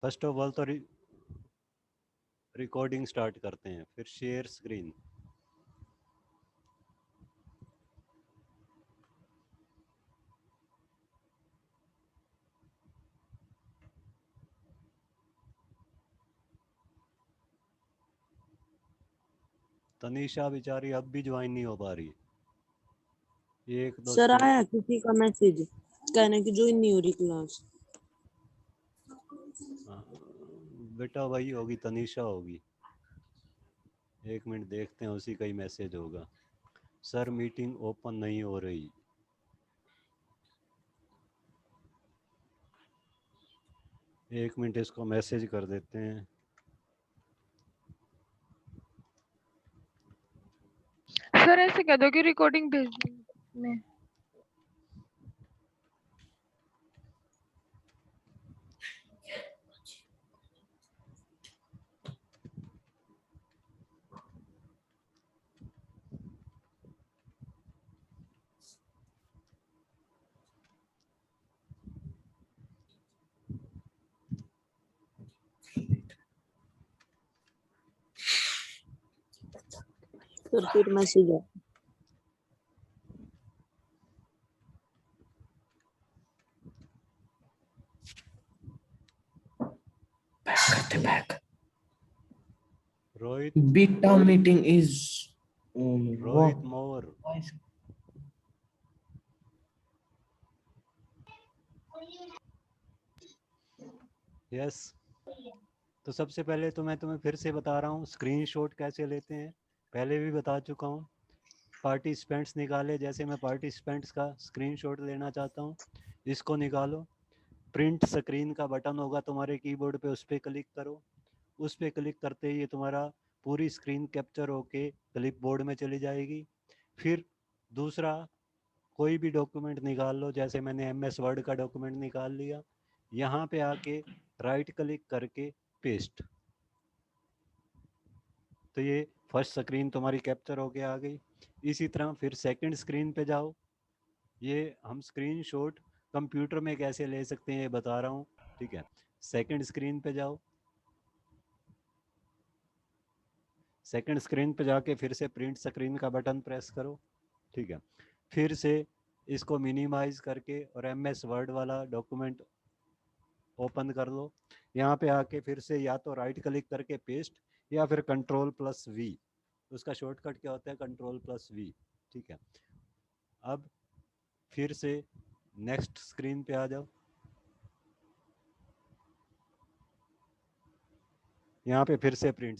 First of all तो recording start करते हैं, फिर शेयर स्क्रीन। तनीषा बेचारी अब भी ज्वाइन नहीं हो पा रही। एक दो सर आया किसी का मैसेज कहने की ज्वाइन नहीं हो रही क्लास। बेटा वही होगी, तनीषा होगी। एक मिनट देखते हैं, उसी का ही मैसेज होगा। सर मीटिंग ओपन नहीं हो रही। एक मिनट इसको मैसेज कर देते हैं। सर ऐसे कह दो कि रिकॉर्डिंग भेज दूँ। सर फिर मैसेज है। back. Rohit Beta meeting is Rohit more. Yes, तो सबसे पहले तो मैं तुम्हें फिर से बता रहा हूँ स्क्रीनशॉट कैसे लेते हैं। पहले भी बता चुका हूँ। पार्टिसिपेंट्स निकाले, जैसे मैं पार्टिसिपेंट्स का स्क्रीनशॉट लेना चाहता हूँ, इसको निकालो। प्रिंट स्क्रीन का बटन होगा तुम्हारे कीबोर्ड पे, उस पर क्लिक करो। उस पर क्लिक करते ही ये तुम्हारा पूरी स्क्रीन कैप्चर होके क्लिप बोर्ड में चली जाएगी। फिर दूसरा कोई भी डॉक्यूमेंट निकाल लो, जैसे मैंने MS वर्ड का डॉक्यूमेंट निकाल लिया। यहाँ पे आके राइट क्लिक करके पेस्ट, तो ये फर्स्ट स्क्रीन तुम्हारी कैप्चर होके आ गई। इसी तरह फिर सेकंड स्क्रीन पे जाओ। ये हम स्क्रीनशॉट कंप्यूटर में कैसे ले सकते हैं ये बता रहा हूँ, ठीक है। सेकंड स्क्रीन पे जाओ। सेकंड स्क्रीन पे जाके फिर से प्रिंट स्क्रीन का बटन प्रेस करो, ठीक है। फिर से इसको मिनिमाइज करके और MS वर्ड वाला डॉक्यूमेंट ओपन कर लो। यहाँ पे आके फिर से या तो राइट क्लिक करके पेस्ट, या फिर Ctrl+V। उसका शॉर्टकट क्या होता है, Ctrl+V, ठीक है। अब फिर से नेक्स्ट स्क्रीन पे आ जाओ। यहाँ पे फिर से प्रिंट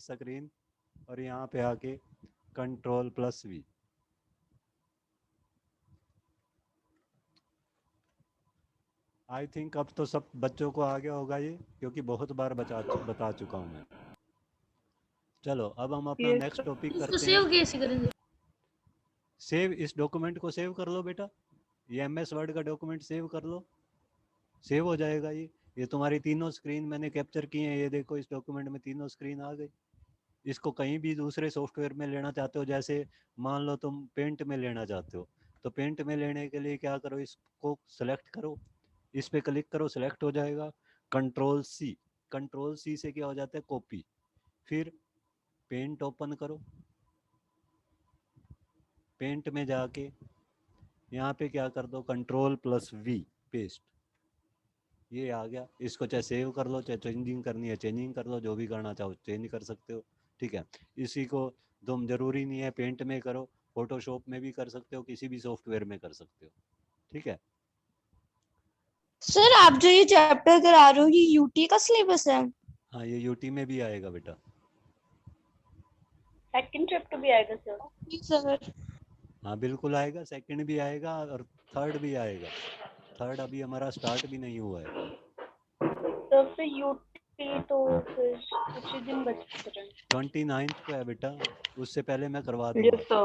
स्क्रीन, और यहाँ पे आके Ctrl+V। आई थिंक अब तो सब बच्चों को आ गया होगा ये, क्योंकि बहुत बार बता चुका हूँ मैं। चलो अब हम अपना नेक्स्ट टॉपिक करते हैं। सेव कैसे करेंगे? सेव, इस डॉक्यूमेंट को सेव कर लो बेटा। ये MS वर्ड का डॉक्यूमेंट सेव कर लो, सेव हो जाएगा। ये तुम्हारी तीनों स्क्रीन मैंने कैप्चर की हैं। ये देखो, इस डॉक्यूमेंट में तीनों स्क्रीन आ गई। इसको कहीं भी दूसरे सॉफ्टवेयर में लेना चाहते हो, जैसे मान लो तुम पेंट में लेना चाहते हो, तो पेंट में लेने के लिए क्या करो, इसको सेलेक्ट करो, इस पे क्लिक करो, सेलेक्ट हो जाएगा। कंट्रोल सी से क्या हो जाता है, कॉपी। फिर पेंट ओपन करो। पेंट में जाके यहाँ पे क्या कर दो, Ctrl+V, पेस्ट। ये आ गया। इसको चाहे सेव कर लो, चाहे चेंजिंग करनी है चेंजिंग कर लो, जो भी करना चाहो चेंज कर सकते हो, ठीक है। इसी को तुम जरूरी नहीं है पेंट में करो, फोटोशॉप में भी कर सकते हो, किसी भी सॉफ्टवेयर में कर सकते हो, ठीक है। सर आप जो ये चैप्टर करा रहे हो ये यूटी का सिलेबस है? हाँ, ये यूटी में भी आएगा बेटा। सेकंड चैप्टर भी आएगा सर? सर हाँ बिल्कुल आएगा, सेकंड भी आएगा और थर्ड भी आएगा। थर्ड अभी हमारा स्टार्ट भी नहीं हुआ है। तो फिर यूटी तो फिर कुछ ही दिन बच रहे हैं। 29 को है बेटा, उससे पहले मैं करवा दूंगा,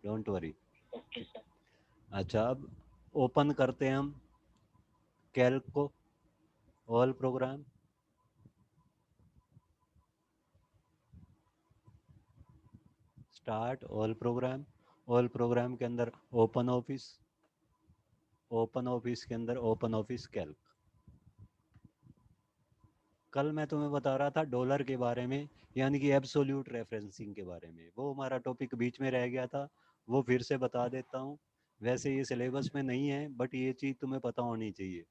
डोंट वरी। अच्छा, अब ओपन करते हैं हम कैल्क को, all programme. Start all programme. All programme के अंदर ओपन ऑफिस, ओपन ऑफिस के अंदर ओपन ऑफिस कैल्क। कल मैं तुम्हें बता रहा था डॉलर के बारे में, यानी कि एब्सोल्यूट रेफरेंसिंग के बारे में। वो हमारा टॉपिक बीच में रह गया था, वो फिर से बता देता हूँ। वैसे ये सिलेबस में नहीं है, बट ये चीज़ तुम्हें पता होनी चाहिए,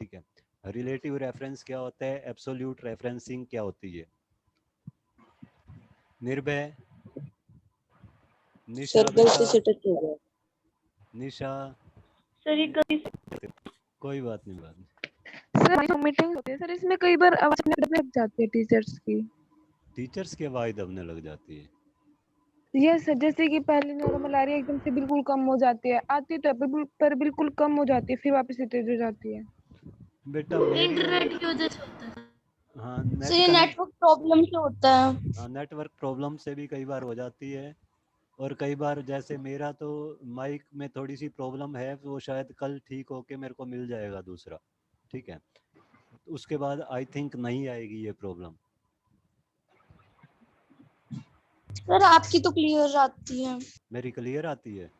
ठीक है। रिलेटिव रेफरेंस क्या होता है, एब्सोल्यूट रेफरेंसिंग क्या होती है। निर्भय, निशा सर गलती बेटा, से टच हो गया। निशा, सर ये गलती से कोई बात नहीं, बात नहीं। सर मीटिंग होती है सर, इसमें कई बार आवाज अपने लग जाती है टीचर्स की। टीचर्स की आवाज़ दबने लग जाती है। यस सर, जैसे कि पहले नॉर्मल आ रही है, एकदम से बिल्कुल कम हो जाती है, आती तो है पर बिल्कुल कम हो जाती है, फिर वापस से तेज हो जाती है। बेटा मेरी इंटरनेट की वजह से होता है। हाँ, सर नेट ये कनेक्ट, नेटवर्क प्रॉब्लम से होता है। नेटवर्क प्रॉब्लम से भी कई बार हो जाती है। और कई बार जैसे मेरा तो माइक में थोड़ी सी प्रॉब्लम है, वो शायद कल ठीक होके मेरे को मिल जाएगा दूसरा, ठीक है। उसके बाद आई थिंक नहीं आएगी ये प्रॉब्लम। सर आपकी तो क्लियर आती है। मेरी क्लियर आती है,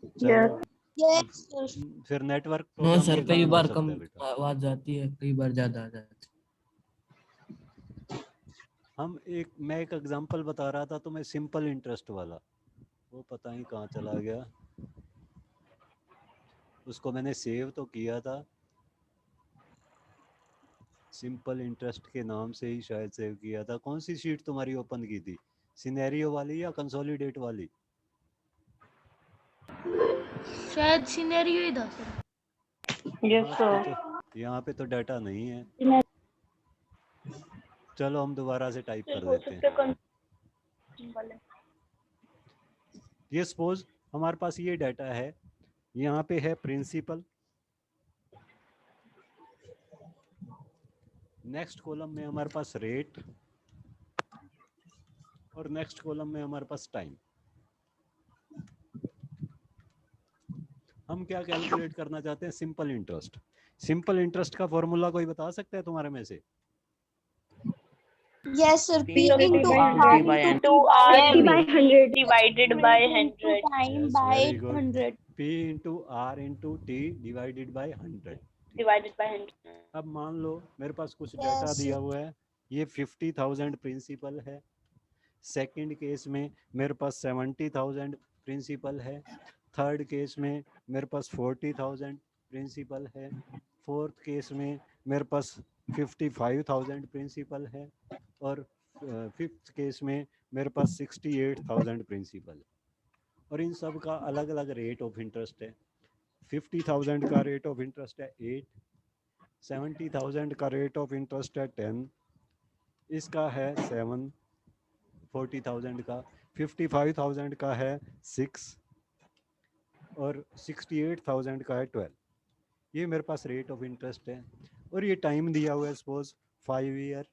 Yes. चलो। Yes sir. फिर नेटवर्क नो प्रॉब्लम सर, के कई कारण हो बार सकता कम है बेटा। आवाज आती है, कई बार ज्यादा आ जाती मैं एक एग्जांपल बता रहा था तुम्हें, सिंपल इंटरेस्ट वाला, वो पता नहीं कहाँ चला गया। उसको मैंने सेव तो किया था, सिंपल इंटरेस्ट के नाम से ही शायद सेव किया था। कौन सी शीट तुम्हारी ओपन की थी, सिनेरियो वाली या कंसोलिडेट वाली? शायद सिनेरियो ही था सर। Yes, sir. यहाँ पे तो डाटा नहीं है। चलो हम दोबारा से टाइप सर कर हो देते हैं। सकता है वाले। ये सपोज हमारे पास ये डाटा है, यहाँ पे है प्रिंसिपल, नेक्स्ट कॉलम में हमारे पास रेट, और नेक्स्ट कॉलम में हमारे पास टाइम। हम क्या कैलकुलेट करना चाहते हैं, सिंपल इंटरेस्ट। सिंपल इंटरेस्ट का फॉर्मूला कोई बता सकता है तुम्हारे में से? Yes sir, P Sir, into P R into R divided by 100. time Yes, by very good. 100. P into R into T divided by 100। Divided by 100. अब मान लो मेरे पास कुछ डाटा Yes. दिया हुआ है, ये 50,000 प्रिंसिपल है। सेकंड केस में मेरे पास 70,000 प्रिंसिपल है। थर्ड केस में मेरे पास 40,000 प्रिंसिपल है। फोर्थ केस में मेरे पास 55,000 प्रिंसिपल है। और फिफ्थ केस में मेरे पास 68,000 प्रिंसिपल है। और इन सब का अलग अलग रेट ऑफ इंटरेस्ट है। 50,000 का रेट ऑफ इंटरेस्ट है 8, 70,000 का रेट ऑफ इंटरेस्ट है 10, इसका है 7, 40,000 का, 55,000 का है 6, और 68,000 का है 12। ये मेरे पास रेट ऑफ इंटरेस्ट है। और ये टाइम दिया हुआ है, suppose 5 year,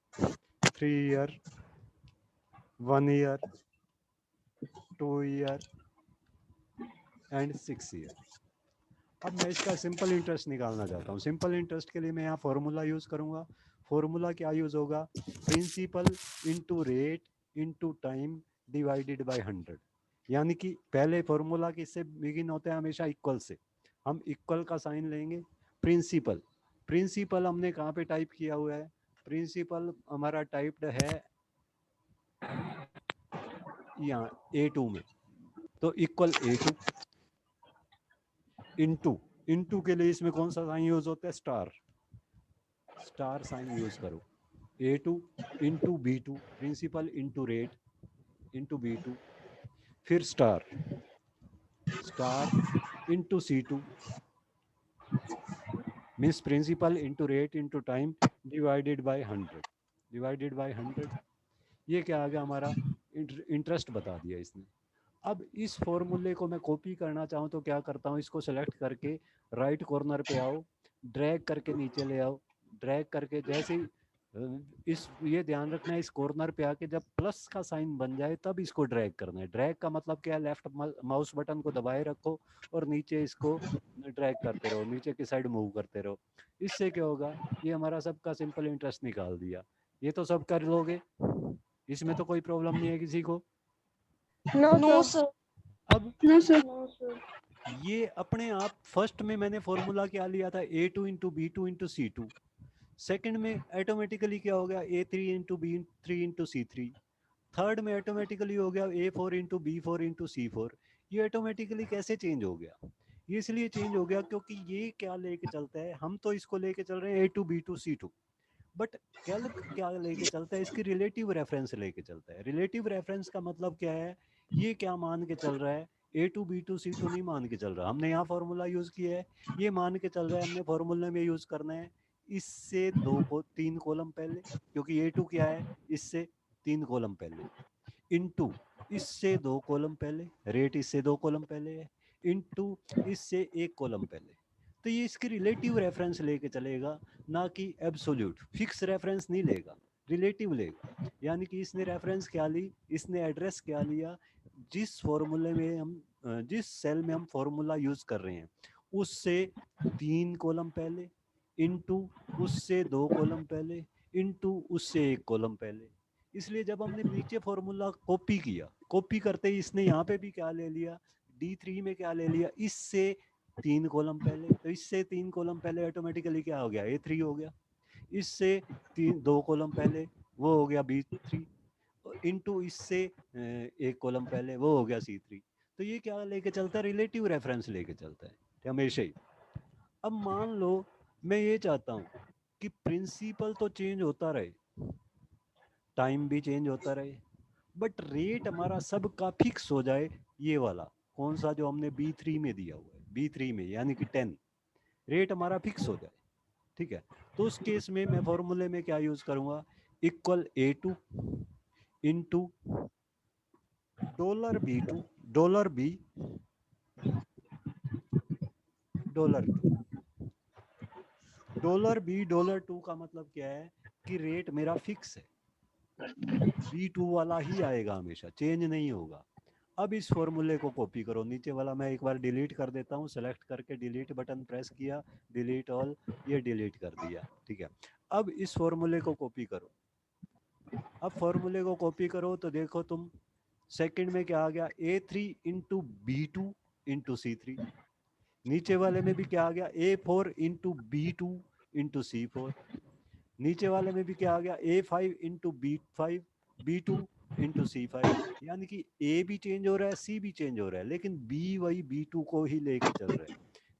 3 year, 1 year, 2 year and 6 year. अब मैं इसका सिंपल इंटरेस्ट निकालना चाहता हूँ। सिंपल इंटरेस्ट के लिए मैं यहाँ फॉर्मूला यूज़ करूँगा। फॉर्मूला क्या यूज़ होगा, principal into rate into time divided by 100। यानी कि पहले फॉर्मूला किससे बिगिन होता है, हमेशा इक्वल से। हम इक्वल का साइन लेंगे। प्रिंसिपल, प्रिंसिपल हमने कहाँ पे टाइप किया हुआ है, प्रिंसिपल हमारा टाइप्ड है यहाँ A2 में, तो इक्वल A2 इंटू के लिए इसमें कौन सा साइन यूज होता है, स्टार, स्टार साइन यूज करो। A2 into B2, principal into rate into B2, फिर star, star into C2 means principal into rate into time divided by 100, divided by 100। ये क्या आ गया, हमारा इंटरेस्ट बता दिया इसने। अब इस फॉर्मूले को मैं कॉपी करना चाहूँ तो क्या करता हूँ, इसको सेलेक्ट करके राइट कॉर्नर पे आओ, ड्रैग करके नीचे ले आओ, ड्रैग करके जैसे ही इस ये ध्यान रखना है, इस कॉर्नर पे आके जब प्लस का साइन बन जाए तब इसको ड्रैग करना है। ड्रैग का मतलब क्या है, लेफ्ट माउस बटन को दबाए रखो और नीचे इसको ड्रैग करते रहो, नीचे की साइड मूव करते रहो। इससे क्या होगा, ये हमारा सबका सिंपल इंटरेस्ट निकाल दिया। ये तो सब कर लोगे, इसमें तो कोई प्रॉब्लम नहीं है किसी को। No sir. अब No, sir. ये अपने आप फर्स्ट में मैंने फॉर्मूला क्या लिया था, A2 into B2 into C2। Second में ऑटोमेटिकली क्या हो गया A3 into B3 into C3। Third में ऑटोमेटिकली हो गया A4 into B4 into C4। ये ऑटोमेटिकली कैसे चेंज हो गया? ये इसलिए चेंज हो गया क्योंकि ये क्या लेके चलता है, हम तो इसको लेके चल रहे हैं A2 B2 C2, but Calc क्या लेके चलता है, इसकी रिलेटिव रेफरेंस लेके चलता है। रिलेटिव रेफरेंस का मतलब क्या है, ये क्या मान के चल रहा है, A2 B2 C2 नहीं मान के चल रहा। हमने यहाँ फॉर्मूला यूज किया है, ये मान के चल रहा है हमने फॉर्मूले में यूज करना है इससे 3 कॉलम पहले, क्योंकि A2 क्या है इससे 3 कॉलम पहले, इनटू इससे 2 कॉलम पहले, रेट इससे 2 कॉलम पहले है, इनटू इससे 1 कॉलम पहले। तो ये इसकी रिलेटिव रेफरेंस लेके चलेगा, ना कि एब्सोल्यूट। फिक्स रेफरेंस नहीं लेगा, रिलेटिव लेगा। यानी कि इसने रेफरेंस क्या ली, इसने एड्रेस क्या लिया, जिस फॉर्मूले में हम जिस सेल में हम फॉर्मूला यूज कर रहे हैं उससे 3 कॉलम पहले, इनटू उससे 2 कॉलम पहले, इनटू उससे 1 कॉलम पहले। इसलिए जब हमने नीचे फॉर्मूला कॉपी किया, कॉपी करते ही इसने यहाँ पे भी क्या ले लिया, D3 में क्या ले लिया, इससे 3 कॉलम पहले, तो इससे 3 कॉलम पहले ऑटोमेटिकली क्या हो गया A3 हो गया, इससे 2 कॉलम पहले वो हो गया B3, इनटू इससे 1 कॉलम पहले वो हो गया C3। तो ये क्या लेके चलता है, रिलेटिव रेफरेंस लेके चलता है हमेशा ही। अब मान लो मैं ये चाहता हूँ कि प्रिंसिपल तो चेंज होता रहे, टाइम भी चेंज होता रहे, बट रेट हमारा सबका फिक्स हो जाए। ये वाला कौन सा जो हमने B3 में दिया हुआ है, B3 में यानी कि 10 रेट हमारा फिक्स हो जाए, ठीक है। तो उस केस में मैं फॉर्मूले में क्या यूज करूंगा, equal A2 into $B2 $B $2 $B $2 का मतलब क्या है कि रेट मेरा फिक्स है, B2 वाला ही आएगा हमेशा, चेंज नहीं होगा। अब इस फॉर्मूले को कॉपी करो, नीचे वाला मैं एक बार डिलीट कर देता हूँ, सेलेक्ट करके डिलीट बटन प्रेस किया, डिलीट ऑल, ये डिलीट कर दिया, ठीक है। अब इस फॉर्मूले को कॉपी करो, अब फॉर्मूले को कॉपी करो तो देखो तुम सेकंड में क्या आ गया, A3 into B2 into C3। नीचे वाले में भी क्या आ गया, A4 into B2 into C4। नीचे वाले में भी क्या आ गया, A5 into B5 B2 into C5। यानी कि A भी चेंज हो रहा है, C भी चेंज हो रहा है, लेकिन B वही B2 को ही लेके चल रहा है।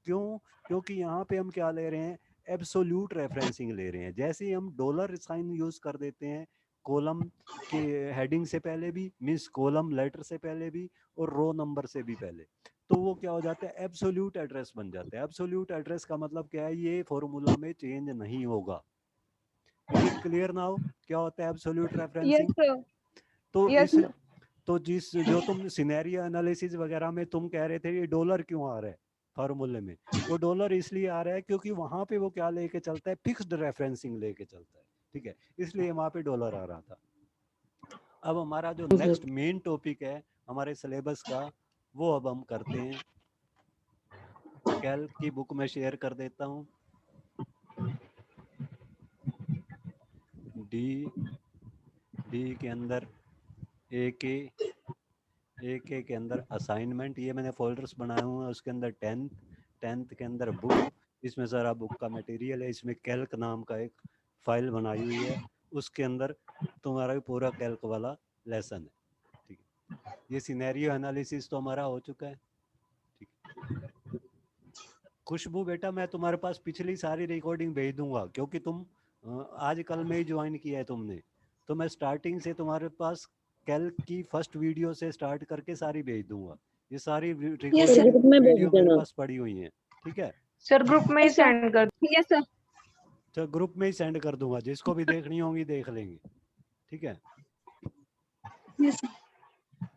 क्यों? क्योंकि यहाँ पे हम क्या ले रहे हैं, एब्सोल्यूट रेफरेंसिंग ले रहे हैं। जैसे ही हम डॉलर साइन यूज कर देते हैं कॉलम के हेडिंग से पहले भी, मीन्स कॉलम लेटर से पहले भी और रो नंबर से भी पहले, तो वो क्या हो जाता है, एब्सोल्यूट एड्रेस बन जाता है। एब्सोल्यूट एड्रेस का मतलब क्या है, ये फॉर्मूला में चेंज नहीं होगा। इज इट क्लियर नाउ क्या होता है एब्सोल्यूट यस रेफरेंसिंग? सर, तो यस इस तो जो तुम सिनेरियो एनालिसिस वगैरह में तुम कह रहे थे ये डॉलर क्यों आ रहा है फॉर्मूले में, वो डॉलर इसलिए आ रहा है क्योंकि वहां पे वो क्या लेके चलता है, फिक्स्ड रेफरेंसिंग लेके चलता है, ठीक है, इसलिए वहां पे डॉलर आ रहा था। अब हमारा जो नेक्स्ट मेन टॉपिक है हमारे सिलेबस का, वो अब हम करते हैं। कैल्क की बुक में शेयर कर देता हूँ। डी के अंदर ए के अंदर असाइनमेंट, ये मैंने फोल्डर्स बनाए हुए हैं, उसके अंदर 10th के अंदर बुक, इसमें सारा बुक का मटेरियल है। इसमें कैल्क नाम का एक फाइल बनाई हुई है, उसके अंदर तुम्हारा पूरा कैल्क वाला लेसन है, ठीक है। ये सिनेरियो एनालिसिस तो हमारा हो चुका है, ठीक है। खुशबू बेटा मैं तुम्हारे पास पिछली सारी रिकॉर्डिंग भेज दूंगा, क्योंकि तुम आज कल में ही ज्वाइन किया है तुमने, तो मैं स्टार्टिंग से तुम्हारे पास कैल्क की फर्स्ट वीडियो से स्टार्ट करके सारी भेज दूंगा। ये सारी रिकॉर्डिंग वीडियो मेरे पास पड़ी हुई हैं, ठीक है सर। ग्रुप में ही सेंड कर, यस सर। तो ग्रुप में ही सेंड कर दूंगा, जिसको भी देखनी होगी देख लेंगे, ठीक है।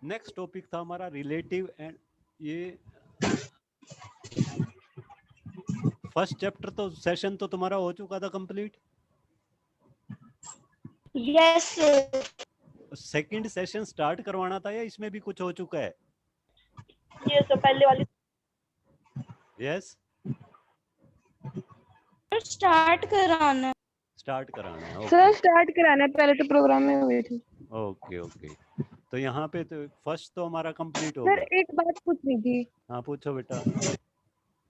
नेक्स्ट टॉपिक था हमारा रिलेटिव एंड, ये फर्स्ट चैप्टर तो सेशन तो तुम्हारा हो चुका था complete. Yes sir. Second session start करवाना था या इसमें भी कुछ हो चुका है? ये सर पहले वाली यस स्टार्ट कराना है। स्टार्ट कराना है, सर स्टार्ट कराना है, पहले तो प्रोग्राम में हुई थी। Okay okay. तो यहाँ पे तो फर्स्ट तो हमारा कंप्लीट हो सर गया। एक बात पूछनी थी। हाँ पूछो बेटा।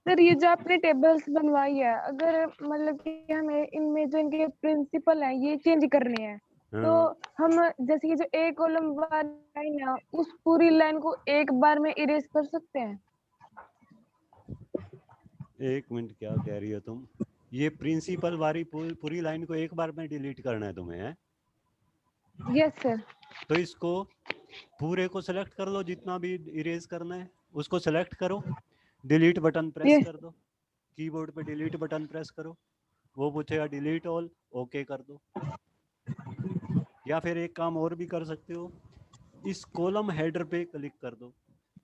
सर ये जो आपने टेबल्स बनवाई है, अगर मतलब कि हमें इनमें जो इनके प्रिंसिपल है ये चेंज करने हैं, तो हम जैसे कि जो ए कॉलम वाली लाइन है उस पूरी लाइन को एक बार में इरेज कर सकते हैं? एक मिनट, क्या कह रही हो तुम? ये प्रिंसिपल वाली पूरी लाइन को एक बार में डिलीट करना है तुम्हें, है? Yes sir. तो इसको पूरे को सिलेक्ट कर लो, जितना भी इरेज करना है उसको सिलेक्ट करो, डिलीट बटन प्रेस यस कर दो, कीबोर्ड पे डिलीट बटन प्रेस करो, वो पूछेगा डिलीट ऑल, ओके कर दो। या फिर एक काम और भी कर सकते हो, इस कॉलम हेडर पे क्लिक कर दो,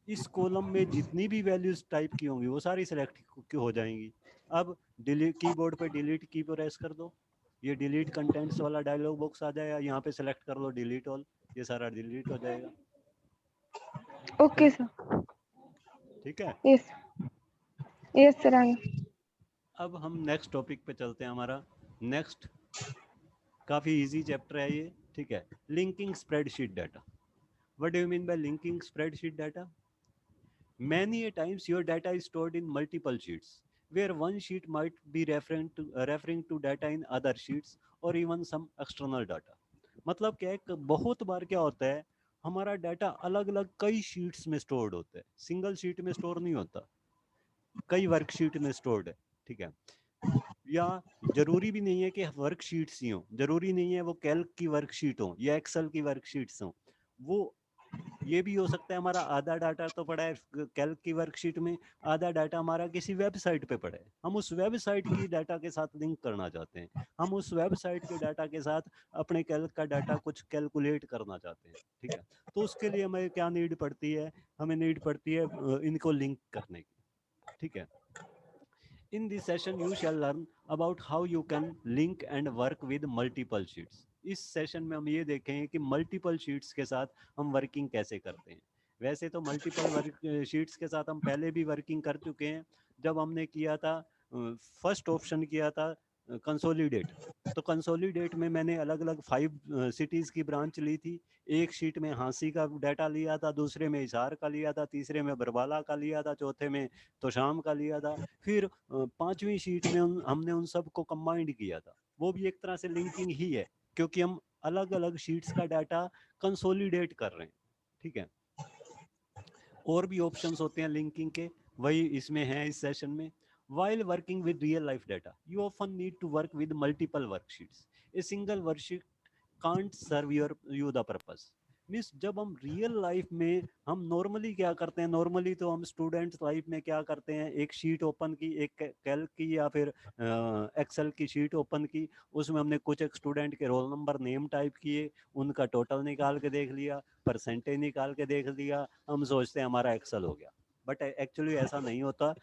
इस कॉलम में जितनी भी वैल्यूज टाइप की होंगी वो सारी सिलेक्ट हो जाएंगी। अब डिलीट, कीबोर्ड पे डिलीट की प्रेस कर दो, ये डिलीट कंटेंट्स वाला डायलॉग बॉक्स आ जाएगा, यहाँ पे सिलेक्ट कर लो डिलीट ऑल, ये सारा डिलीट हो जाएगा। Okay sir. ठीक है, यस यस सर। अब हम नेक्स्ट टॉपिक पे चलते हैं। हमारा नेक्स्ट काफ़ी इजी चैप्टर है ये, ठीक है। Linking spreadsheet data. What do you mean by linking spreadsheet data? Many a times your data is stored in multiple sheets, where one sheet might be referring to data in other sheets or even some external data. मतलब क्या है, बहुत बार क्या होता है, हमारा data अलग अलग कई शीट्स में स्टोर्ड होता है, सिंगल शीट में स्टोर नहीं होता, कई वर्कशीट में स्टोर्ड है, ठीक है। या जरूरी भी नहीं है कि वर्कशीट्स ही हो, जरूरी नहीं है वो कैल्क की वर्कशीट हो या एक्सेल की वर्कशीट्स हो, वो ये भी हो सकता है हमारा आधा डाटा तो पड़ा है कैल्क की वर्कशीट में, आधा डाटा हमारा किसी वेबसाइट पे पड़ा है, हम उस वेबसाइट की डाटा के साथ लिंक करना चाहते हैं, हम उस वेबसाइट के डाटा के साथ अपने कैल्क का डाटा कुछ कैलकुलेट करना चाहते हैं, ठीक है। तो उसके लिए हमें क्या नीड पड़ती है, हमें नीड पड़ती है इनको लिंक करने की, ठीक है। In this session, you shall learn about how you can link and work with multiple sheets. इस सेशन में हम ये देखेंगे कि मल्टीपल शीट्स के साथ हम वर्किंग कैसे करते हैं। वैसे तो मल्टीपल वर्क शीट्स के साथ हम पहले भी वर्किंग कर चुके हैं, जब हमने किया था फर्स्ट ऑप्शन किया था कंसोलिडेट। तो कंसोलिडेट में मैंने अलग अलग 5 सिटीज़ की ब्रांच ली थी, एक शीट में हाँसी का डाटा लिया था, दूसरे में हिसार का लिया था, तीसरे में बरवाला का लिया था, चौथे में तो शाम का लिया था, फिर 5वीं शीट में हमने उन सब को कंबाइंड किया था। वो भी एक तरह से लिंकिंग ही है, क्योंकि हम अलग अलग शीट्स का डाटा कंसोलिडेट कर रहे हैं, ठीक है। और भी ऑप्शंस होते हैं लिंकिंग के, वही इसमें है इस सेशन में। While working with real life data, you often need to work with multiple worksheets. A single worksheet can't serve you the purpose. Means जब हम रियल लाइफ में, हम नॉर्मली क्या करते हैं, नॉर्मली तो हम स्टूडेंट्स लाइफ में क्या करते हैं, एक शीट ओपन की, एक कैल्क की या फिर एक्सेल की शीट ओपन की, उसमें हमने कुछ एक स्टूडेंट के रोल नंबर नेम टाइप किए, उनका टोटल निकाल के देख लिया, परसेंटेज निकाल के देख लिया, हम सोचते हैं हमारा एक्सेल हो गया। बट एक्चुअली ऐसा नहीं होता,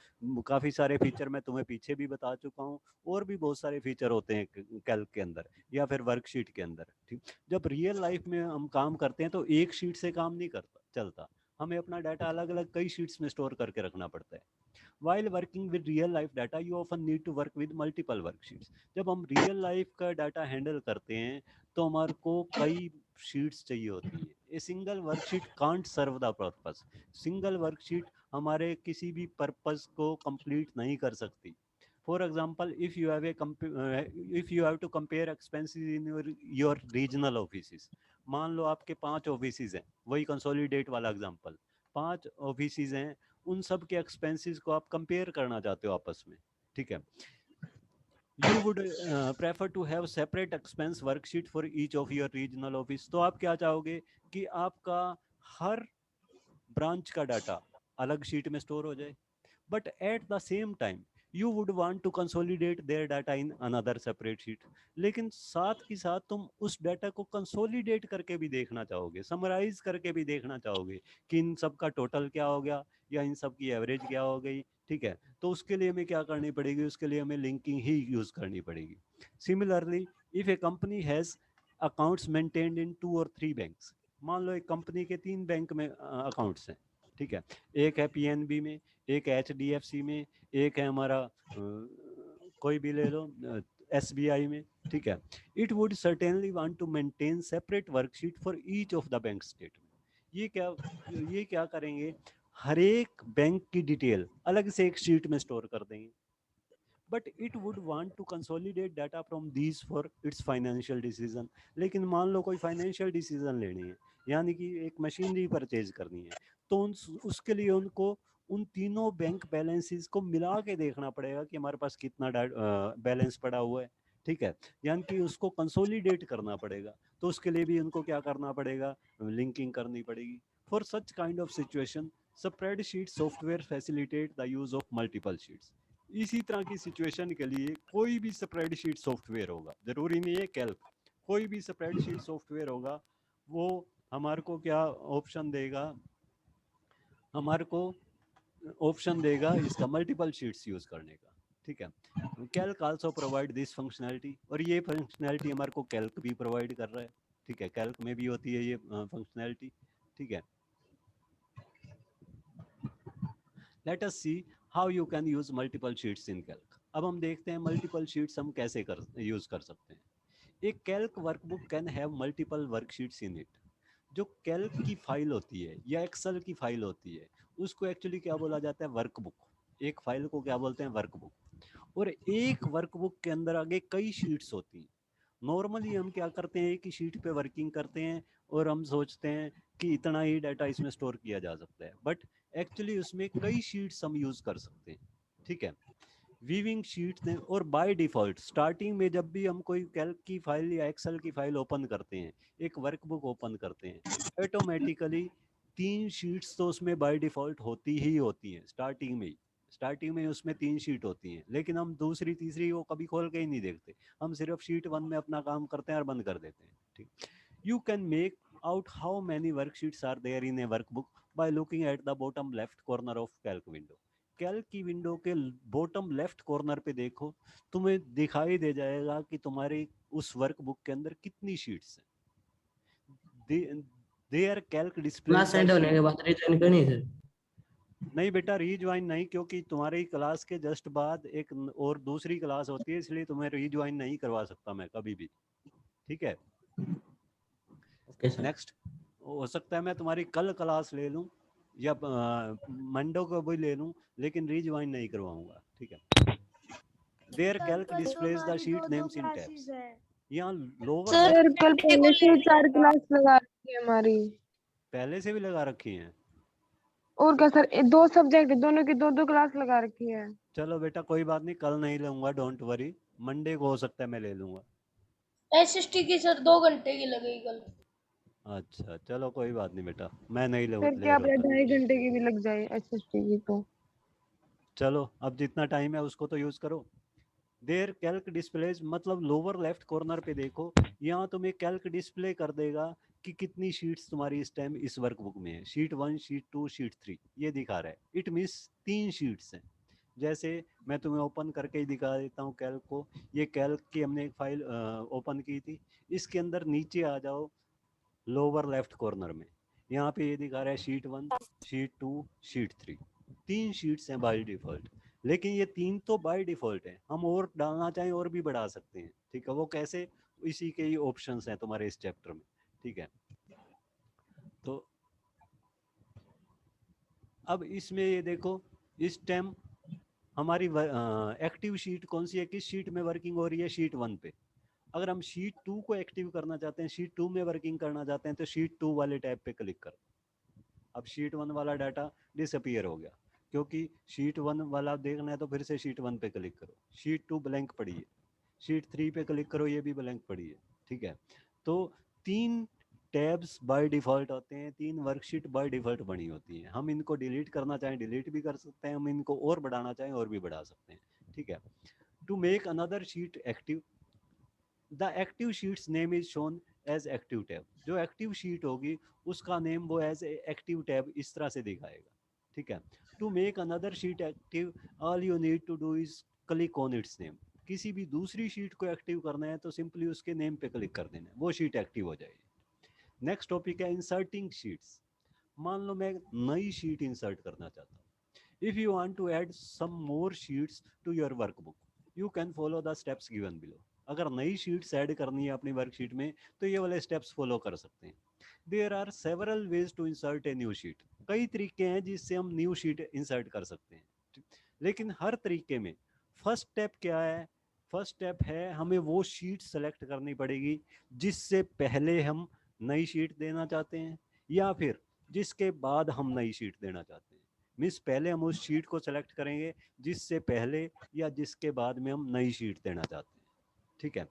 काफ़ी सारे फीचर मैं तुम्हें पीछे भी बता चुका हूँ, और भी बहुत सारे फीचर होते हैं कैल्क के अंदर या फिर वर्कशीट के अंदर, ठीक। जब रियल लाइफ में हम काम करते हैं तो एक शीट से काम नहीं करता चलता, हमें अपना डाटा अलग अलग कई शीट्स में स्टोर करके रखना पड़ता है। While working with real life data, you often need to work with multiple worksheets. जब हम रियल लाइफ का डाटा हैंडल करते हैं तो हमारे को कई शीट्स चाहिए होती है। A single worksheet can't serve the purpose. Single worksheet हमारे किसी भी पर्पस को कंप्लीट नहीं कर सकती। For example, if you have to compare expenses in your regional offices, मान लो आपके 5 ऑफिसेज हैं, वही कंसोलिडेट वाला एग्जांपल, 5 ऑफिसेज हैं, उन सब के एक्सपेंसेस को आप कंपेयर करना चाहते हो आपस में, ठीक है। You would prefer to have separate expense worksheet for each of your regional office. तो आप क्या चाहोगे कि आपका हर ब्रांच का डाटा अलग शीट में स्टोर हो जाए, but at the same time you would want to consolidate their data in another separate sheet. लेकिन साथ ही साथ तुम उस डाटा को कंसोलिडेट करके भी देखना चाहोगे, समराइज करके भी देखना चाहोगे कि इन सब का टोटल क्या हो गया या इन सब की एवरेज क्या हो गई, ठीक है। तो उसके लिए हमें क्या करनी पड़ेगी, उसके लिए हमें लिंकिंग ही यूज करनी पड़ेगी। Similarly, if A company has accounts maintained इन 2 और 3 बैंक्स, मान लो एक कंपनी के 3 बैंक में अकाउंट्स हैं, ठीक है, एक है पीएनबी में, एक है एचडीएफसी में, एक है हमारा कोई भी ले लो एसबीआई में, ठीक है। It would certainly want to maintain separate worksheet for each of the bank statement. ये क्या करेंगे, हर एक बैंक की डिटेल अलग से एक शीट में स्टोर कर देंगे, but it would want to consolidate data from these for its financial decision. लेकिन मान लो कोई फाइनेंशियल डिसीजन लेनी है, यानी कि एक मशीनरी परचेज करनी है, तो उसके लिए उनको उन तीनों बैंक बैलेंसेस को मिला के देखना पड़ेगा कि हमारे पास कितना बैलेंस पड़ा हुआ है, ठीक है, यानी कि उसको कंसोलिडेट करना पड़ेगा। तो उसके लिए भी उनको क्या करना पड़ेगा, लिंकिंग करनी पड़ेगी। For such kind of situation spreadsheet software facilitate the use of multiple sheets. इसी तरह की सिचुएशन के लिए कोई भी स्प्रेडशीट सॉफ्टवेयर होगा, जरूरी नहीं है कैल्क, कोई भी स्प्रेडशीट सॉफ्टवेयर होगा, वो हमारे को क्या ऑप्शन देगा, हमारे को ऑप्शन देगा इसका मल्टीपल शीट्स यूज करने का, ठीक है। Calc also provide this functionality, और ये फंक्शनैलिटी हमारे को कैल्क भी प्रोवाइड कर रहा है, ठीक है, कैल्क में भी होती है ये फंक्शनैलिटी, ठीक है। Let us see how you can use multiple sheets in Calc. अब हम देखते हैं मल्टीपल शीट्स हम कैसे यूज कर सकते हैं। एक Calc workbook can have multiple worksheets in it. जो कैल्क की फाइल होती है या एक्सेल की फाइल होती है, उसको एक्चुअली क्या बोला जाता है, वर्कबुक। एक फाइल को क्या बोलते हैं, वर्कबुक। और एक वर्कबुक के अंदर आगे कई शीट्स होती हैं। नॉर्मली हम क्या करते हैं, एक ही शीट पे वर्किंग करते हैं और हम सोचते हैं कि इतना ही डाटा इसमें स्टोर किया जा सकता है, बट एक्चुअली उसमें कई शीट्स हम यूज कर सकते हैं, ठीक है। वीविंग शीट ने, और बाय डिफॉल्ट स्टार्टिंग में जब भी हम कोई कैल्क की फाइल या एक्सेल की फाइल ओपन करते हैं, एक वर्कबुक ओपन करते हैं, ऑटोमेटिकली 3 शीट्स तो उसमें बाय डिफॉल्ट होती ही होती हैं स्टार्टिंग में ही। स्टार्टिंग में उसमें 3 शीट होती हैं, लेकिन हम दूसरी तीसरी वो कभी खोल के ही नहीं देखते, हम सिर्फ शीट 1 में अपना काम करते हैं और बंद कर देते हैं, ठीक। You can make out how many worksheets are there in a workbook by looking at the bottom left corner of calc window। Calc की विंडो के बॉटम लेफ्ट कॉर्नर पे देखो, तुम्हें दिखाई दे जाएगा कि तुम्हारी उस वर्कबुक के अंदर कितनी शीट्स हैं। There Calc display class end होने के बाद रिज्वाइन करनी सर? नहीं बेटा, रीज्वाइन नहीं, क्योंकि तुम्हारी क्लास के जस्ट बाद एक और दूसरी क्लास होती है, इसलिए तुम्हें रीज्वाइन नहीं करवा सकता मैं कभी भी, ठीक है। Okay sir. नेक्स्ट, हो सकता है मैं तुम्हारी कल क्लास ले लूं या मंडे को भी ले लूं, लेकिन रीज्वाइन नहीं करवाऊंगा, ठीक है। There Calc displays the sheet names in tabs. यहाँ लोअर सर, सर लेफ्ट, कल पहले से ही 4 क्लास लगा रखी है हमारी। पहले से भी लगा रखी हैं। और क्या सर, 2 सब्जेक्ट दोनों की 2-2 क्लास लगा रखी है। चलो बेटा कोई बात नहीं, कल नहीं लूंगा, डोंट वरी, मंडे को हो सकता है मैं ले लूंगा। एसएसटी की सर 2 घंटे की लगेगी कल। अच्छा चलो कोई बात नहीं बेटा, मैं नहीं ले फिर ले क्या रहा पता कल। 2.5 घंटे की भी लग जाए एसएसटी की तो। चलो अब जितना टाइम है उसको तो यूज करो। देयर कैल्क डिस्प्लेज, मतलब लोअर लेफ्ट कॉर्नर पे देखो, यहाँ तुम्हें कैल्क डिस्प्ले कर देगा कि कितनी शीट्स तुम्हारी इस टाइम इस वर्कबुक में है। शीट 1, शीट 2, शीट 3 ये दिखा रहा है। इट मीन्स 3 शीट्स हैं। जैसे मैं तुम्हें ओपन करके ही दिखा देता हूँ कैल्क को। ये कैल्क की हमने एक फाइल ओपन की थी, इसके अंदर नीचे आ जाओ लोअर लेफ्ट कॉर्नर में, यहाँ पे ये दिखा रहा है शीट 1, शीट 2, शीट 3। 3 शीट्स हैं बाय डिफॉल्ट, लेकिन ये 3 तो बाय डिफॉल्ट है, हम और डालना चाहें और भी बढ़ा सकते हैं, ठीक है। वो कैसे, इसी के ही ऑप्शंस हैं तुम्हारे इस चैप्टर में, ठीक है। तो अब इसमें ये देखो, इस टाइम हमारी एक्टिव शीट कौन सी है, किस शीट में वर्किंग हो रही है, शीट 1 पे। अगर हम शीट 2 को एक्टिव करना चाहते हैं, शीट 2 में वर्किंग करना चाहते हैं, तो शीट 2 वाले टैब पे क्लिक करो। अब शीट 1 वाला डाटा डिसअपियर हो गया, क्योंकि शीट 1 वाला देखना है तो फिर से शीट 1 पे क्लिक करो। शीट 2 ब्लैंक पड़ी है, शीट 3 पे क्लिक करो, ये भी ब्लैंक पड़ी है, ठीक है। तो 3 टैब्स बाय डिफॉल्ट होते हैं, 3 वर्कशीट बाय डिफॉल्ट बनी होती हैं। हम इनको डिलीट करना चाहें डिलीट भी कर सकते हैं, हम इनको और बढ़ाना चाहें और भी बढ़ा सकते हैं, ठीक है। To make another sheet active, the active sheet's name is shown as active tab. जो एक्टिव शीट होगी उसका नेम वो एज एक्टिव टैब इस तरह से दिखाएगा, ठीक है। To make another sheet active, all you need to do is click on its name. किसी भी दूसरी शीट को एक्टिव करना है तो सिंपली उसके नेम पे क्लिक कर देना है, वो शीट एक्टिव हो जाएगी। नेक्स्ट टॉपिक है इंसर्टिंग शीट्स। मान लो मैं नई शीट इंसर्ट करना चाहता हूँ। If you want to add some more sheets to your workbook, you can follow the steps given below. अगर नई शीट्स ऐड करनी है अपनी वर्कशीट में तो ये वाले स्टेप्स फॉलो कर सकते हैं। There are several ways to insert a new sheet. कई तरीके हैं जिससे हम न्यू शीट इंसर्ट कर सकते हैं, लेकिन हर तरीके में फर्स्ट स्टेप क्या है? फर्स्ट स्टेप है हमें वो शीट सेलेक्ट करनी पड़ेगी जिससे पहले हम नई शीट देना चाहते हैं या फिर जिसके बाद हम नई शीट देना चाहते हैं। मीन्स पहले हम उस शीट को सेलेक्ट करेंगे जिससे पहले या जिसके बाद में हम नई शीट देना चाहते हैं, ठीक है।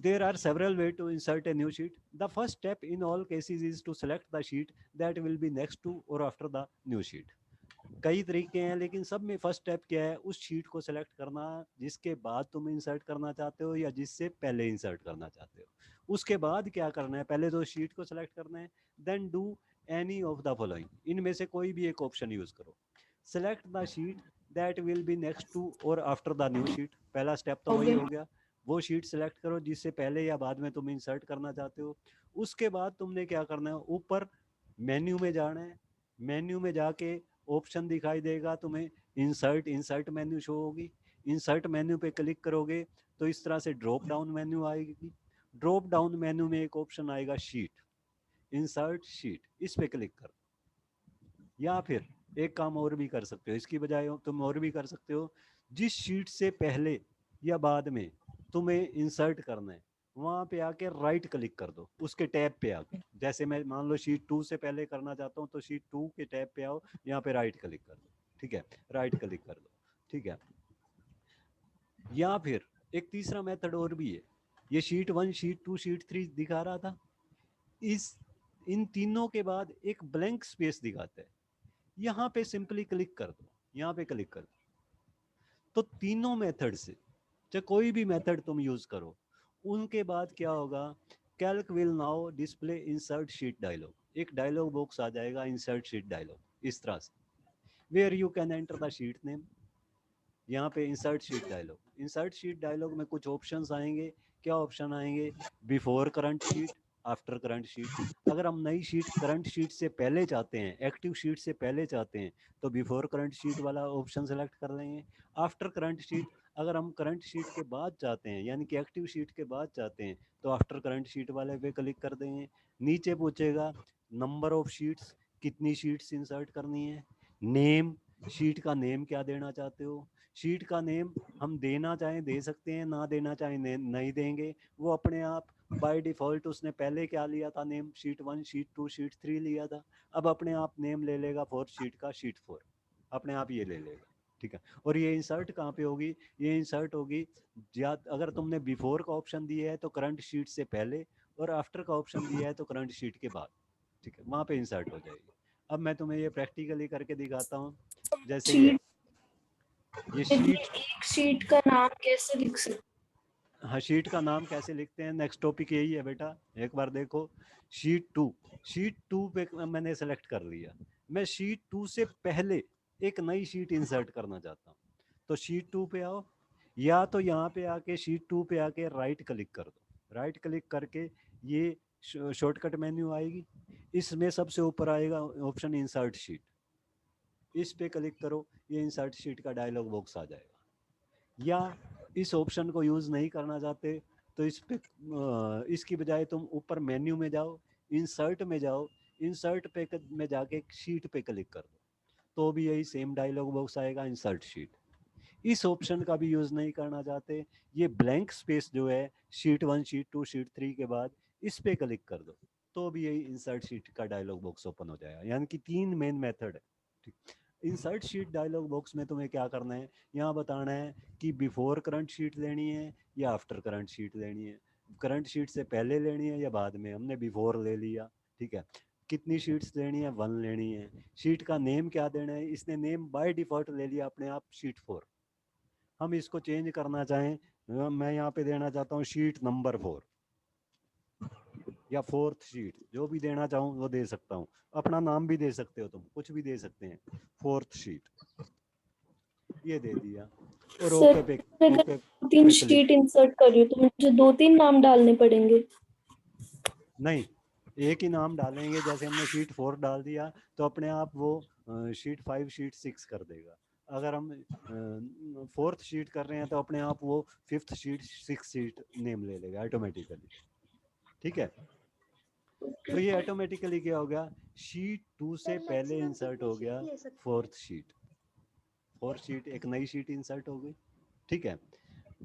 There are several ways to insert a new sheet. The first step in all cases is to select the sheet that will be next to or after the new sheet. कई तरीके हैं लेकिन सब में फर्स्ट स्टेप क्या है? उस sheet को सेलेक्ट करना जिसके बाद तुम इंसर्ट करना चाहते हो या जिससे पहले इंसर्ट करना चाहते हो। उसके बाद क्या करना है? पहले तो शीट को सेलेक्ट करना है, then do any of the following, इनमें से कोई भी एक ऑप्शन यूज करो। Select the sheet that will be next to और आफ्टर द न्यू शीट। पहला स्टेप तो वही हो गया, वो शीट सेलेक्ट करो जिससे पहले या बाद में तुम इंसर्ट करना चाहते हो। उसके बाद तुमने क्या करना है? ऊपर मेन्यू में जाना है, मेन्यू में जाके ऑप्शन दिखाई देगा तुम्हें, इंसर्ट मेन्यू शो होगी। इंसर्ट मेन्यू पे क्लिक करोगे तो इस तरह से ड्रॉप डाउन मेन्यू आएगी। ड्रॉप डाउन मेन्यू में एक ऑप्शन आएगा शीट, इंसर्ट शीट, इस पे क्लिक करो। या फिर एक काम और भी कर सकते हो, इसकी बजाय तुम और भी कर सकते हो, जिस शीट से पहले या बाद में तुम्हें इंसर्ट करना है वहां पे आके राइट क्लिक कर दो, उसके टैब पे आके। जैसे मैं मान लो शीट 2 से पहले करना चाहता हूँ तो शीट 2 के टैब पे आओ, यहाँ पे राइट क्लिक कर दो, ठीक है, राइट क्लिक कर दो, ठीक है। या फिर एक तीसरा मेथड और भी है, ये शीट 1 शीट 2 शीट 3 दिखा रहा था, इन तीनों के बाद एक ब्लैंक स्पेस दिखाता है, यहाँ पे सिंपली क्लिक कर दो, यहाँ पे क्लिक कर दो। तो तीनों मेथड से चाहे कोई भी मेथड तुम यूज करो, उनके बाद क्या होगा? Calc will now display insert sheet dialog, एक डायलॉग बॉक्स आ जाएगा, इंसर्ट शीट डायलॉग, इस तरह से, where you can enter the sheet name. यहाँ पे insert sheet dialog, insert sheet dialog में कुछ ऑप्शंस आएंगे। क्या ऑप्शन आएंगे? Before current sheet, after current sheet. अगर हम नई शीट करंट शीट से पहले चाहते हैं, एक्टिव शीट से पहले चाहते हैं, तो बिफोर करंट शीट वाला ऑप्शन सेलेक्ट कर लेंगे। आफ्टर करंट शीट, अगर हम करंट शीट के बाद चाहते हैं यानी कि एक्टिव शीट के बाद चाहते हैं, तो आफ्टर करंट शीट वाले पे क्लिक कर देंगे। नीचे पूछेगा नंबर ऑफ शीट्स, कितनी शीट्स इंसर्ट करनी है। नेम, शीट का नेम क्या देना चाहते हो। शीट का नेम हम देना चाहें दे सकते हैं, ना देना चाहें नहीं देंगे, वो अपने आप बाय डिफॉल्ट उसने पहले क्या लिया था नेम, शीट 1 शीट 2 शीट 3 लिया था, अब अपने आप नेम ले लेगा फोर्थ शीट का, शीट 4 अपने आप ये ले लेगा, ठीक है। और ये इंसर्ट कहाँ पे होगी? ये इंसर्ट होगी या अगर तुमने बिफोर का ऑप्शन दिया है तो करंट शीट से पहले, और आफ्टर का ऑप्शन दिया है तो करंट शीट के बाद, ठीक है, वहाँ पे इंसर्ट हो जाएगी। अब मैं तुम्हें ये प्रैक्टिकली करके दिखाता हूँ। जैसे ये शीट, एक शीट का नाम कैसे लिख सकते? हाँ, शीट का नाम कैसे लिखते हैं, नेक्स्ट टॉपिक यही है बेटा। एक बार देखो, शीट 2 पे मैंने सेलेक्ट कर लिया, मैं शीट 2 से पहले एक नई शीट इंसर्ट करना चाहता हूँ, तो शीट 2 पे आओ, या तो यहाँ पे आके शीट 2 पे आके राइट क्लिक कर दो। राइट क्लिक करके ये शॉर्टकट मेन्यू आएगी, इसमें सबसे ऊपर आएगा ऑप्शन इंसर्ट शीट, इस पे क्लिक करो, ये इंसर्ट शीट का डायलॉग बॉक्स आ जाएगा। या इस ऑप्शन को यूज नहीं करना चाहते तो इस पे इसकी बजाय तुम ऊपर मेन्यू में जाओ, इंसर्ट में जाओ, इंसर्ट पे में जाके शीट पे क्लिक कर दो, तो भी यही सेम डायलॉग बॉक्स आएगा, इंसर्ट शीट। इस ऑप्शन का भी यूज नहीं करना चाहते, ये ब्लैंक स्पेस जो है शीट 1 शीट 2 शीट 3 के बाद, इस पे क्लिक कर दो, तो भी यही इंसर्ट शीट का डायलॉग बॉक्स ओपन हो जाएगा। यानी कि 3 मेन मेथड है, ठीक। इंसर्ट शीट डायलॉग बॉक्स में तुम्हें क्या करना है, यहाँ बताना है कि बिफोर करंट शीट लेनी है या आफ्टर करंट शीट लेनी है, करंट शीट से पहले लेनी है या बाद में। हमने बिफोर ले लिया, ठीक है। कितनी शीट्स लेनी है? 1 लेनी है। शीट का नेम क्या देना है? इसने नेम बाय डिफॉल्ट ले लिया अपने आप, शीट 4। हम इसको चेंज करना चाहें, मैं यहाँ पे देना चाहता हूँ शीट नंबर 4 या फोर्थ शीट, जो भी देना चाहूँ वो दे सकता हूँ। अपना नाम भी दे सकते हो, तुम कुछ भी दे सकते हैं। फोर्थ शीट ये दे दिया और ओके पे, ओके 3 शीट इंसर्ट कर रही हूँ तो मुझे 2-3 नाम डालने पड़ेंगे? नहीं, एक ही नाम डालेंगे। जैसे हमने शीट 4 डाल दिया तो अपने आप वो शीट 5 शीट 6 कर देगा। अगर हम फोर्थ शीट कर रहे हैं तो अपने आप वो 5th sheet 6th sheet name ले लेगा ऑटोमेटिकली। ठीक है, तो ये ऑटोमेटिकली क्या हो गया, शीट 2 से पहले इंसर्ट हो गया फोर्थ शीट, एक नई शीट इंसर्ट हो गई। ठीक है,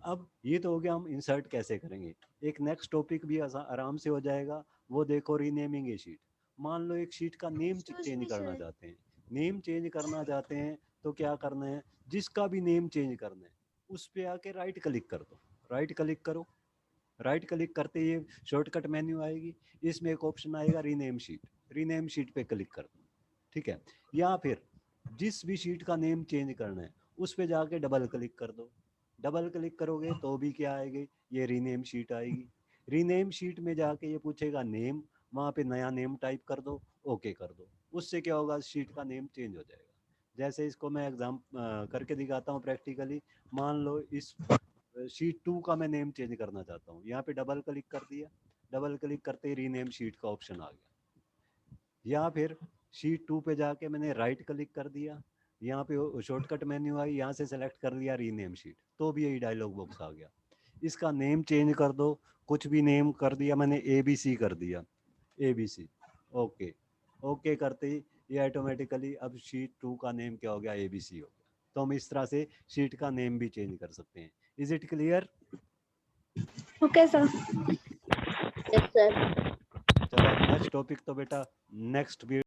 अब ये तो हो गया हम इंसर्ट कैसे करेंगे। एक नेक्स्ट टॉपिक भी आराम से हो जाएगा, वो देखो रीनेमिंग ए शीट। मान लो एक शीट का नेम चेंज करना चाहते हैं, नेम चेंज करना चाहते हैं तो क्या करना है, जिसका भी नेम चेंज करना है उस पे आके राइट क्लिक कर दो, राइट क्लिक करो। राइट क्लिक करते ही शॉर्टकट मेन्यू आएगी, इसमें एक ऑप्शन आएगा रीनेम शीट, रीनेम शीट पे क्लिक कर दो। ठीक है, या फिर जिस भी शीट का नेम चेंज करना है उस पे जाके डबल क्लिक कर दो। डबल क्लिक करोगे तो भी क्या आएगी, ये रीनेम शीट आएगी। रीनेम शीट में जाके ये पूछेगा नेम, वहाँ पे नया नेम टाइप कर दो, ओके कर दो। उससे क्या होगा, शीट का नेम चेंज हो जाएगा। जैसे इसको मैं एग्जाम करके दिखाता हूँ प्रैक्टिकली। मान लो इस शीट 2 का मैं नेम चेंज करना चाहता हूँ, यहाँ पे डबल क्लिक कर दिया, डबल क्लिक करते ही रीनेम शीट का ऑप्शन आ गया। या फिर शीट 2 पे जाके मैंने राइट क्लिक कर दिया, यहाँ पे शॉर्टकट मेन्यू आई, यहाँ से सेलेक्ट कर दिया रीनेम शीट, तो भी यही डायलॉग बॉक्स आ गया। इसका नेम चेंज कर दो, कुछ भी नेम कर दिया मैंने, ABC कर दिया, ABC, ओके। ओके करते ही ये ऑटोमेटिकली अब शीट 2 का नेम क्या हो गया, ABC हो गया। तो हम इस तरह से शीट का नेम भी चेंज कर सकते हैं। Is it clear? Okay sir. Yes sir. चलो नेक्स्ट टॉपिक तो बेटा नेक्स्ट